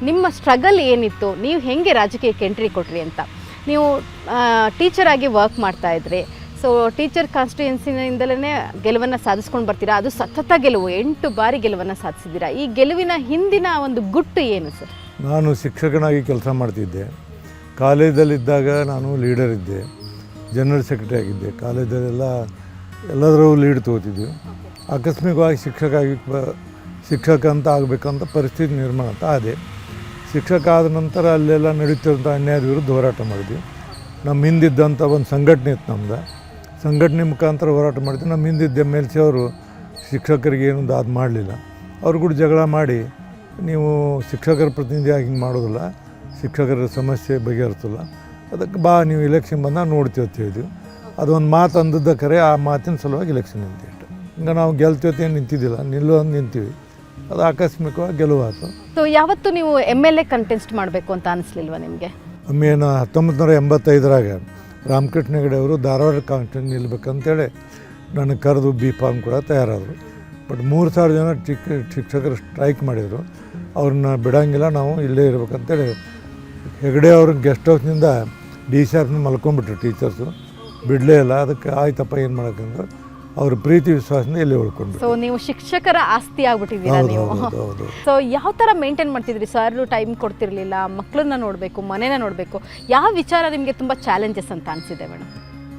ನಿಮ್ಮ ಸ್ಟ್ರಗಲ್ ಏನಿತ್ತು, ನೀವು ಹೇಗೆ ರಾಜಕೀಯಕ್ಕೆ ಎಂಟ್ರಿ ಕೊಟ್ರಿ ಅಂತ. ನೀವು ಟೀಚರ್ ಆಗಿ ವರ್ಕ್ ಮಾಡ್ತಾಯಿದ್ರಿ. ಸೊ ಟೀಚರ್ ಕಾನ್ಸ್ಟಿಟ್ಯೂನ್ಸಿನಿಂದಲೇ ಗೆಲುವನ್ನು ಸಾಧಿಸ್ಕೊಂಡು ಬರ್ತೀರಾ. ಅದು ಸತತ ಗೆಲುವು, 8 ಬಾರಿ ಗೆಲುವನ್ನು ಸಾಧಿಸಿದ್ದೀರಾ. ಈ ಗೆಲುವಿನ ಹಿಂದಿನ ಒಂದು ಗುಟ್ಟು ಏನು ಸರ್? ನಾನು ಶಿಕ್ಷಕನಾಗಿ ಕೆಲಸ ಮಾಡ್ತಿದ್ದೆ. ಕಾಲೇಜಲ್ಲಿದ್ದಾಗ ನಾನು ಲೀಡರ್ ಇದ್ದೆ, ಜನರಲ್ ಸೆಕ್ರೆಟರಿ ಆಗಿದ್ದೆ. ಕಾಲೇಜಲ್ಲೆಲ್ಲ ಎಲ್ಲದರೂ ಲೀಡ್ ತೊಗೋತಿದ್ವಿ. ಆಕಸ್ಮಿಕವಾಗಿ ಶಿಕ್ಷಕ ಅಂತ ಆಗಬೇಕಂತ ಪರಿಸ್ಥಿತಿ ನಿರ್ಮಾಣ ಅಂತ ಆದೆ. ಶಿಕ್ಷಕ ಆದ ನಂತರ ಅಲ್ಲೆಲ್ಲ ನಡೀತಿರೋಂಥ ಅನ್ಯಾಯದ ವಿರುದ್ಧ ಹೋರಾಟ ಮಾಡಿದ್ವಿ. ನಮ್ಮ ಹಿಂದಿದ್ದಂಥ ಒಂದು ಸಂಘಟನೆ ಇತ್ತು ನಮ್ದು. ಸಂಘಟನೆ ಮುಖಾಂತರ ಹೋರಾಟ ಮಾಡಿದ್ವಿ. ನಮ್ಮ ಹಿಂದಿದ್ದ MLC ಅವರು ಶಿಕ್ಷಕರಿಗೆ ಏನೊಂದು ಅದು ಮಾಡಲಿಲ್ಲ. ಅವ್ರು ಕೂಡ ಜಗಳ ಮಾಡಿ, ನೀವು ಶಿಕ್ಷಕರ ಪ್ರತಿನಿಧಿಯಾಗಿ ಹಿಂಗೆ ಮಾಡೋದಿಲ್ಲ, ಶಿಕ್ಷಕರ ಸಮಸ್ಯೆ ಬಗೆಹರಿಸಲ್ಲ, ಅದಕ್ಕೆ ಬಾ ನೀವು ಎಲೆಕ್ಷನ್ ಬಂದಾಗ ನೋಡ್ತೀವಿ ಅಂತ ಹೇಳಿದ್ವಿ. ಅದೊಂದು ಮಾತು ಅಂದದ್ದ ಕರೆ, ಆ ಮಾತಿನ ಸಲುವಾಗಿ ಎಲೆಕ್ಷನ್ ನಿಂತಿಟ್ಟು. ಹಿಂಗೆ ನಾವು ಗೆಲ್ತೀವಿ ಏನು ನಿಂತಿದ್ದಿಲ್ಲ, ನಿಲ್ಲೋದು ನಿಂತೀವಿ. ಅದು ಆಕಸ್ಮಿಕವಾಗಿ ಗೆಲುವಾಯಿತು. ಸೊ ಯಾವತ್ತು ನೀವು MLA ಕಂಟೆಸ್ಟ್ ಮಾಡಬೇಕು ಅಂತ ಅನಿಸ್ಲಿಲ್ವಾ ನಿಮಗೆ? ಒಮ್ಮೆನ 1985ರಾಗ ರಾಮಕೃಷ್ಣ ಹೆಗಡೆ ಅವರು ಧಾರವಾಡ ಕಾನ್ಸ್ಟಿಟ್ಯೂನ್ಸಿ ನಿಲ್ಲಬೇಕಂತೇಳಿ ನನಗೆ ಕರೆದು B.Pharm ಕೂಡ ತಯಾರಾದರು. ಬಟ್ 3000 ಜನ ಶಿಕ್ಷಕರು ಸ್ಟ್ರೈಕ್ ಮಾಡಿದರು. ಅವ್ರನ್ನ ಬಿಡೋಂಗಿಲ್ಲ, ನಾವು ಇಲ್ಲೇ ಇರ್ಬೇಕಂತೇಳಿ ಹೆಗಡೆ ಅವ್ರಿಗೆ ಗೆಸ್ಟ್ ಹೌಸ್ನಿಂದ DC ಆಫೀಸ್ನ ಮಲ್ಕೊಂಡ್ಬಿಟ್ರು ಟೀಚರ್ಸು. ಬಿಡಲೇ ಇಲ್ಲ. ಅದಕ್ಕೆ ಆಯ್ತಪ್ಪ ಏನು ಮಾಡೋಕ್ಕಂದ್ರೆ ಅವ್ರ ಪ್ರೀತಿ ವಿಶ್ವಾಸದಿಂದ ಇಲ್ಲಿ ಉಳ್ಕೊಂಡು. ಸೊ ನೀವು ಶಿಕ್ಷಕರ ಆಸ್ತಿ ಆಗ್ಬಿಟ್ಟಿದ್ದೀರಾ ನೀವು. ಸೊ ಯಾವ ಥರ ಮೇಂಟೈನ್ ಮಾಡ್ತಿದ್ರಿ? ಸರ್ ಟೈಮ್ ಕೊಡ್ತಿರ್ಲಿಲ್ಲ, ಮಕ್ಕಳನ್ನ ನೋಡಬೇಕು, ಮನೇನ ನೋಡಬೇಕು. ಯಾವ ವಿಚಾರ ನಿಮಗೆ ತುಂಬ ಚಾಲೆಂಜಸ್ ಅಂತ ಅನಿಸಿದೆ ಮೇಡಮ್?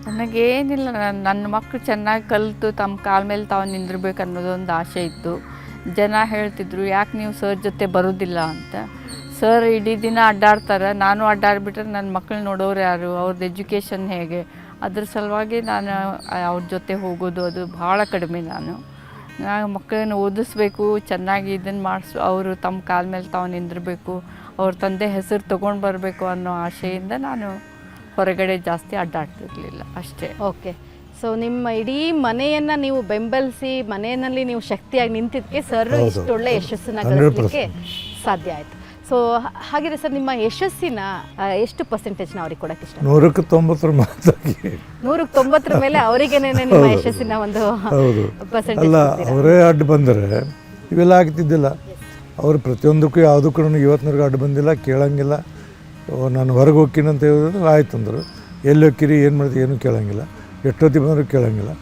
ನನಗೇನಿಲ್ಲ, ನನ್ನ ಮಕ್ಕಳು ಚೆನ್ನಾಗಿ ಕಲಿತು ತಮ್ಮ ಕಾಲ ಮೇಲೆ ತಾವು ನಿಂದಿರ್ಬೇಕು ಅನ್ನೋದೊಂದು ಆಸೆ ಇತ್ತು. ಜನ ಹೇಳ್ತಿದ್ರು, ಯಾಕೆ ನೀವು ಸರ್ ಜೊತೆ ಬರೋದಿಲ್ಲ ಅಂತ. ಸರ್ ಇಡೀ ದಿನ ಅಡ್ಡಾಡ್ತಾರೆ, ನಾನು ಅಡ್ಡಾಡ್ಬಿಟ್ರೆ ನನ್ನ ಮಕ್ಕಳು ನೋಡೋರು ಯಾರು, ಅವ್ರದ್ದು ಎಜುಕೇಷನ್ ಹೇಗೆ, ಅದ್ರ ಸಲುವಾಗಿ ನಾನು ಅವ್ರ ಜೊತೆ ಹೋಗೋದು ಅದು ಭಾಳ ಕಡಿಮೆ. ನಾನು ಮಕ್ಕಳನ್ನು ಓದಿಸ್ಬೇಕು, ಚೆನ್ನಾಗಿ ಇದನ್ನು ಅವರು ತಮ್ಮ ಕಾಲ ಮೇಲೆ ತಾವು ನಿಂದಿರಬೇಕು, ಅವ್ರ ತಂದೆ ಹೆಸರು ತೊಗೊಂಡು ಬರಬೇಕು ಅನ್ನೋ ಆಸೆಯಿಂದ ನಾನು ಹೊರಗಡೆ ಜಾಸ್ತಿ ಅಡ್ಡಾಡ್ತಿರ್ಲಿಲ್ಲ ಅಷ್ಟೇ. ಓಕೆ. ಸೊ ನಿಮ್ಮ ಇಡೀ ಮನೆಯನ್ನು ನೀವು ಬೆಂಬಲಿಸಿ ಮನೆಯಲ್ಲಿ ನೀವು ಶಕ್ತಿಯಾಗಿ ನಿಂತಿದ್ದಕ್ಕೆ ಸರ್ ಇಷ್ಟೊಳ್ಳೆ ಯಶಸ್ಸನ್ನು ಗಳಿಸಲಿಕ್ಕೆ ಸಾಧ್ಯ ಆಯಿತು. ಸೊ ಹಾಗಿದ್ರೆ ಸರ್ ನಿಮ್ಮ ಯಶಸ್ಸಿನ ಎಷ್ಟು ಪರ್ಸೆಂಟೇಜ್ನ ಅವ್ರಿಗೆ ಕೊಡೋಕ್ಕೆ ಇಷ್ಟ? 190 ಮೇಲೆ ಅವರಿಗೇನೆ ನಿಮ್ಮ ಯಶಸ್ಸಿನ ಒಂದು ಪರ್ಸೆಂಟೇಜ್? ಅಲ್ಲ, ಅವರೇ ಅಡ್ಡು ಬಂದರೆ ಇವೆಲ್ಲ ಆಗ್ತಿದ್ದಿಲ್ಲ. ಅವರು ಪ್ರತಿಯೊಂದಕ್ಕೂ ಯಾವುದಕ್ಕೂ ಇವತ್ತಿನವರೆಗೂ ಅಡ್ಡು ಬಂದಿಲ್ಲ, ಕೇಳೋಂಗಿಲ್ಲ. ನಾನು ಹೊರಗೆ ಹೋಗ್ತೀನಿ ಅಂತ ಹೇಳಿದ್ರೆ ಆಯ್ತು ಅಂದರು. ಎಲ್ಲಿ ಹೋಗ್ತೀರಿ, ಏನು ಮಾಡ್ತೀವಿ, ಏನೂ ಕೇಳೋಂಗಿಲ್ಲ. ಎಷ್ಟೊತ್ತಿಗೆ ಬಂದರೂ ಕೇಳೋಂಗಿಲ್ಲ.